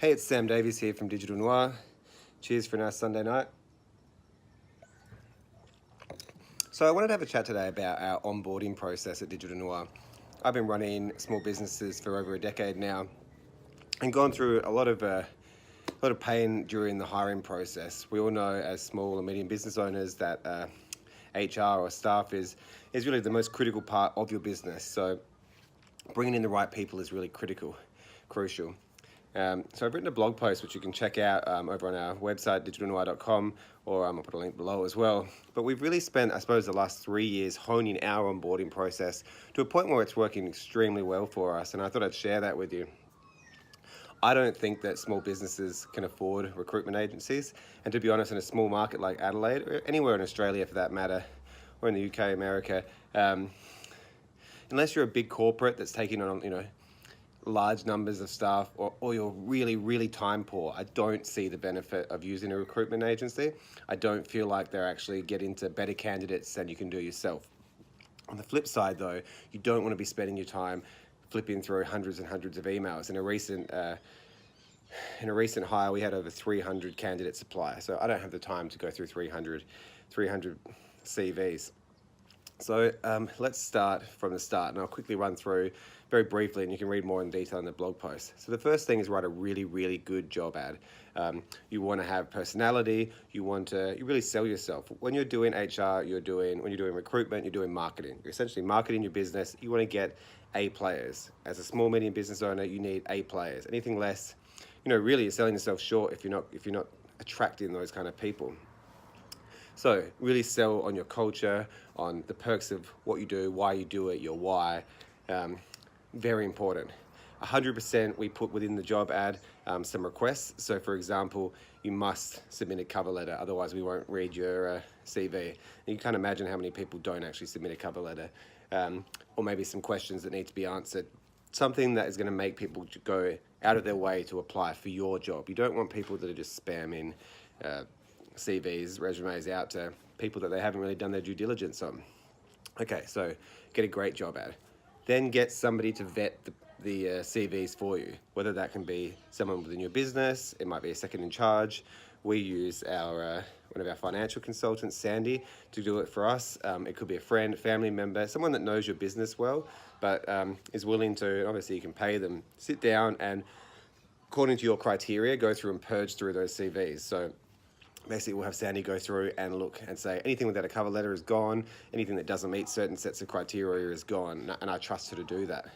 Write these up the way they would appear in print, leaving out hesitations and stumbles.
Hey, it's Sam Davies here from Digital Noir. Cheers for a nice Sunday night. So I wanted to have a chat today about our onboarding process at Digital Noir. I've been running small businesses for over a decade now and gone through a lot of pain during the hiring process. We all know as small and medium business owners that HR or staff is really the most critical part of your business. So bringing in the right people is really crucial. So I've written a blog post which you can check out over on our website, digitalnoir.com, or I'll put a link below as well. But we've really spent, I suppose, the last 3 years honing our onboarding process to a point where it's working extremely well for us, and I thought I'd share that with you. I don't think that small businesses can afford recruitment agencies, and to be honest, in a small market like Adelaide, or anywhere in Australia for that matter, or in the UK, America, unless you're a big corporate that's taking on, large numbers of staff, or you're really time poor, I don't see the benefit of using a recruitment agency. I don't feel like they're actually getting to better candidates than you can do yourself. On the flip side though, you don't want to be spending your time flipping through hundreds and hundreds of emails. In a recent hire, we had over 300 candidates apply. So I don't have the time to go through 300 CVs. So let's start from the start, and I'll quickly run through very briefly, and you can read more in detail in the blog post. So the first thing is write a really good job ad. You want to have personality. You really sell yourself. When you're doing HR, when you're doing recruitment, you're doing marketing. You're essentially marketing your business. You want to get A players. As a small medium business owner, you need A players. Anything less, really you're selling yourself short if you're not attracting those kind of people. So really sell on your culture, on the perks of what you do, why you do it, your why. Very important. 100% we put within the job ad some requests. So for example, you must submit a cover letter, otherwise we won't read your CV. And you can't imagine how many people don't actually submit a cover letter, or maybe some questions that need to be answered. Something that is going to make people go out of their way to apply for your job. You don't want people that are just spamming CVs, resumes out to people that they haven't really done their due diligence on. Okay, so get a great job ad. Then get somebody to vet the CVs for you, whether that can be someone within your business, it might be a second in charge. We use one of our financial consultants, Sandy, to do it for us. It could be a friend, family member, someone that knows your business well, but is willing to, obviously you can pay them, sit down and, according to your criteria, go through and purge through those CVs. So basically, we'll have Sandy go through and look and say anything without a cover letter is gone, anything that doesn't meet certain sets of criteria is gone, and I trust her to do that.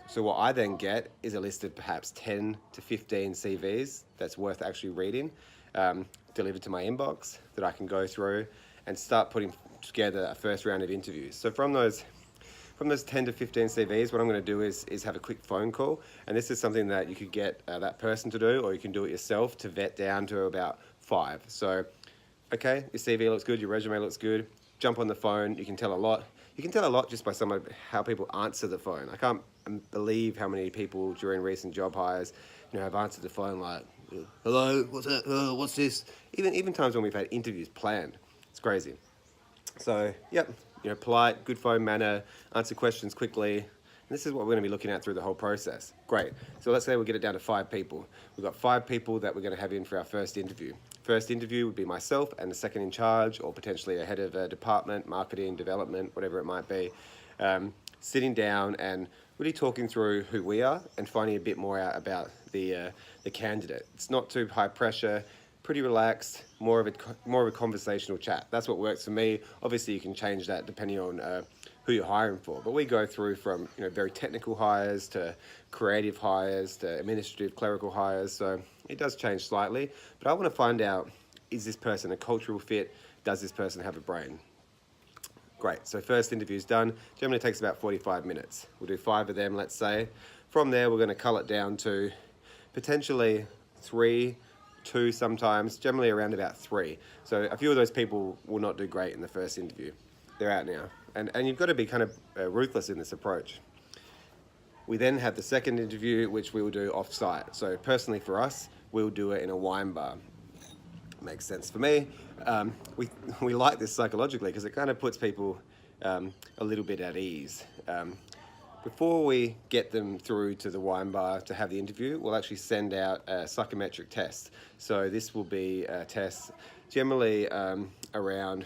So what I then get is a list of perhaps 10 to 15 CVs that's worth actually reading, delivered to my inbox that I can go through and start putting together a first round of interviews. So from those 10 to 15 CVs, what I'm going to do is have a quick phone call, and this is something that you could get that person to do, or you can do it yourself to vet down to about 5. So, okay, your CV looks good, your resume looks good, jump on the phone, you can tell a lot. You can tell a lot just by how people answer the phone. I can't believe how many people during recent job hires, have answered the phone like, hello, what's that, what's this? Even times when we've had interviews planned. It's crazy. So, yep, polite, good phone manner, answer questions quickly. And this is what we're going to be looking at through the whole process. Great. So let's say we get it down to 5 people. We've got 5 people that we're going to have in for our first interview. First interview would be myself and the second in charge, or potentially a head of a department, marketing, development, whatever it might be. Sitting down and really talking through who we are and finding a bit more out about the candidate. It's not too high pressure, pretty relaxed, more of a conversational chat. That's what works for me. Obviously, you can change that depending on who you're hiring for. But we go through from very technical hires to creative hires to administrative, clerical hires. So it does change slightly. But I want to find out, is this person a cultural fit? Does this person have a brain? Great. So first interview's done. Generally takes about 45 minutes. We'll do 5 of them, let's say. From there, we're going to cull it down to potentially 3, 2 sometimes, generally around about 3. So a few of those people will not do great in the first interview. They're out now. And you've got to be kind of ruthless in this approach. We then have the second interview, which we will do off-site. So personally for us, we'll do it in a wine bar. Makes sense for me. We like this psychologically because it kind of puts people a little bit at ease. before we get them through to the wine bar to have the interview, we'll actually send out a psychometric test. So this will be a test generally around,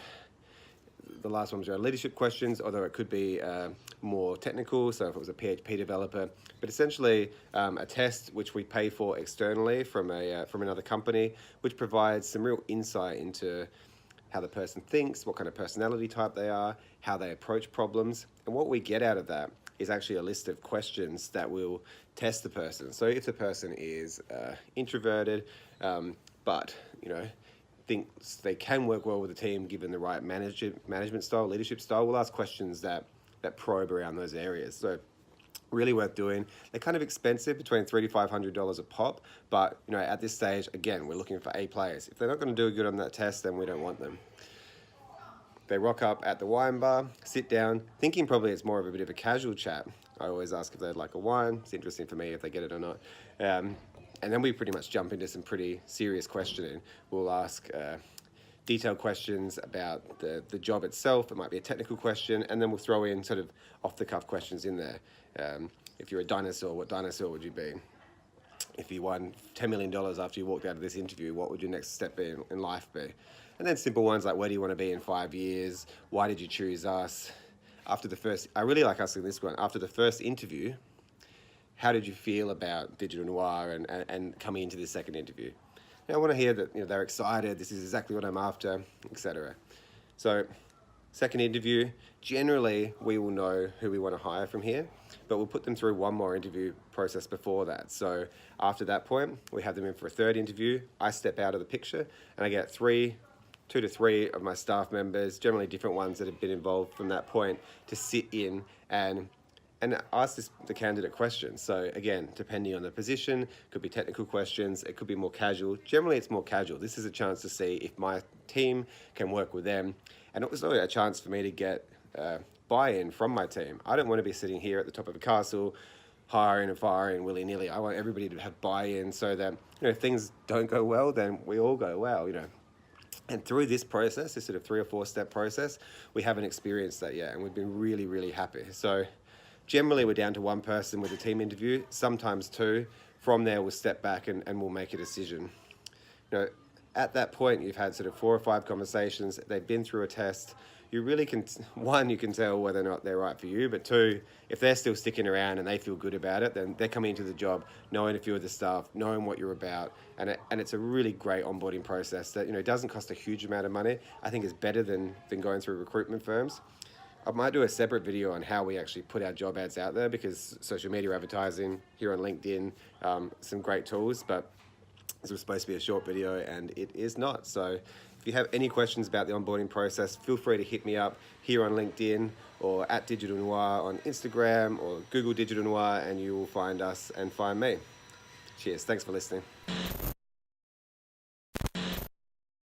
the last one was around leadership questions, although it could be more technical, so if it was a PHP developer. But essentially a test which we pay for externally from another company, which provides some real insight into how the person thinks, what kind of personality type they are, how they approach problems. And what we get out of that is actually a list of questions that will test the person. So if the person is introverted, but thinks they can work well with the team given the right management style, leadership style, we'll ask questions that probe around those areas. So really worth doing. They're kind of expensive, between $300 to $500 a pop, but at this stage, again, we're looking for A players. If they're not going to do good on that test, then we don't want them. They rock up at the wine bar, sit down, thinking probably it's more of a bit of a casual chat. I always ask if they'd like a wine. It's interesting for me if they get it or not. And then we pretty much jump into some pretty serious questioning. We'll ask detailed questions about the job itself. It might be a technical question, and then we'll throw in sort of off-the-cuff questions in there. If you're a dinosaur, what dinosaur would you be? If you won $10 million after you walked out of this interview, what would your next step be in life be? And then simple ones like, where do you want to be in 5 years? Why did you choose us? I really like asking this one. After the first interview, how did you feel about Digital Noir and coming into this second interview? I want to hear that they're excited, this is exactly what I'm after, etc. So, second interview, generally we will know who we want to hire from here, but we'll put them through one more interview process before that. So after that point, we have them in for a third interview. I step out of the picture and I get 2 to 3 of my staff members, generally different ones that have been involved from that point, to sit in and ask the candidate questions. So again, depending on the position, could be technical questions, it could be more casual. Generally, it's more casual. This is a chance to see if my team can work with them. And it was really a chance for me to get buy-in from my team. I don't want to be sitting here at the top of a castle, hiring and firing willy-nilly. I want everybody to have buy-in so that if things don't go well, then we all go well, And through this process, this sort of 3 or 4 step process, we haven't experienced that yet, and we've been really, really happy. So generally, we're down to 1 person with a team interview, sometimes 2. From there, we'll step back and we'll make a decision. At that point, you've had sort of 4 or 5 conversations, they've been through a test. You really can, 1, you can tell whether or not they're right for you, but 2, if they're still sticking around and they feel good about it, then they're coming into the job knowing a few of the staff, knowing what you're about, and it's a really great onboarding process that doesn't cost a huge amount of money. I think is better than going through recruitment firms. I might do a separate video on how we actually put our job ads out there, because social media advertising here on LinkedIn, some great tools, but this was supposed to be a short video and it is not. So if you have any questions about the onboarding process, feel free to hit me up here on LinkedIn or at Digital Noir on Instagram, or Google Digital Noir and you will find us and find me. Cheers. Thanks for listening.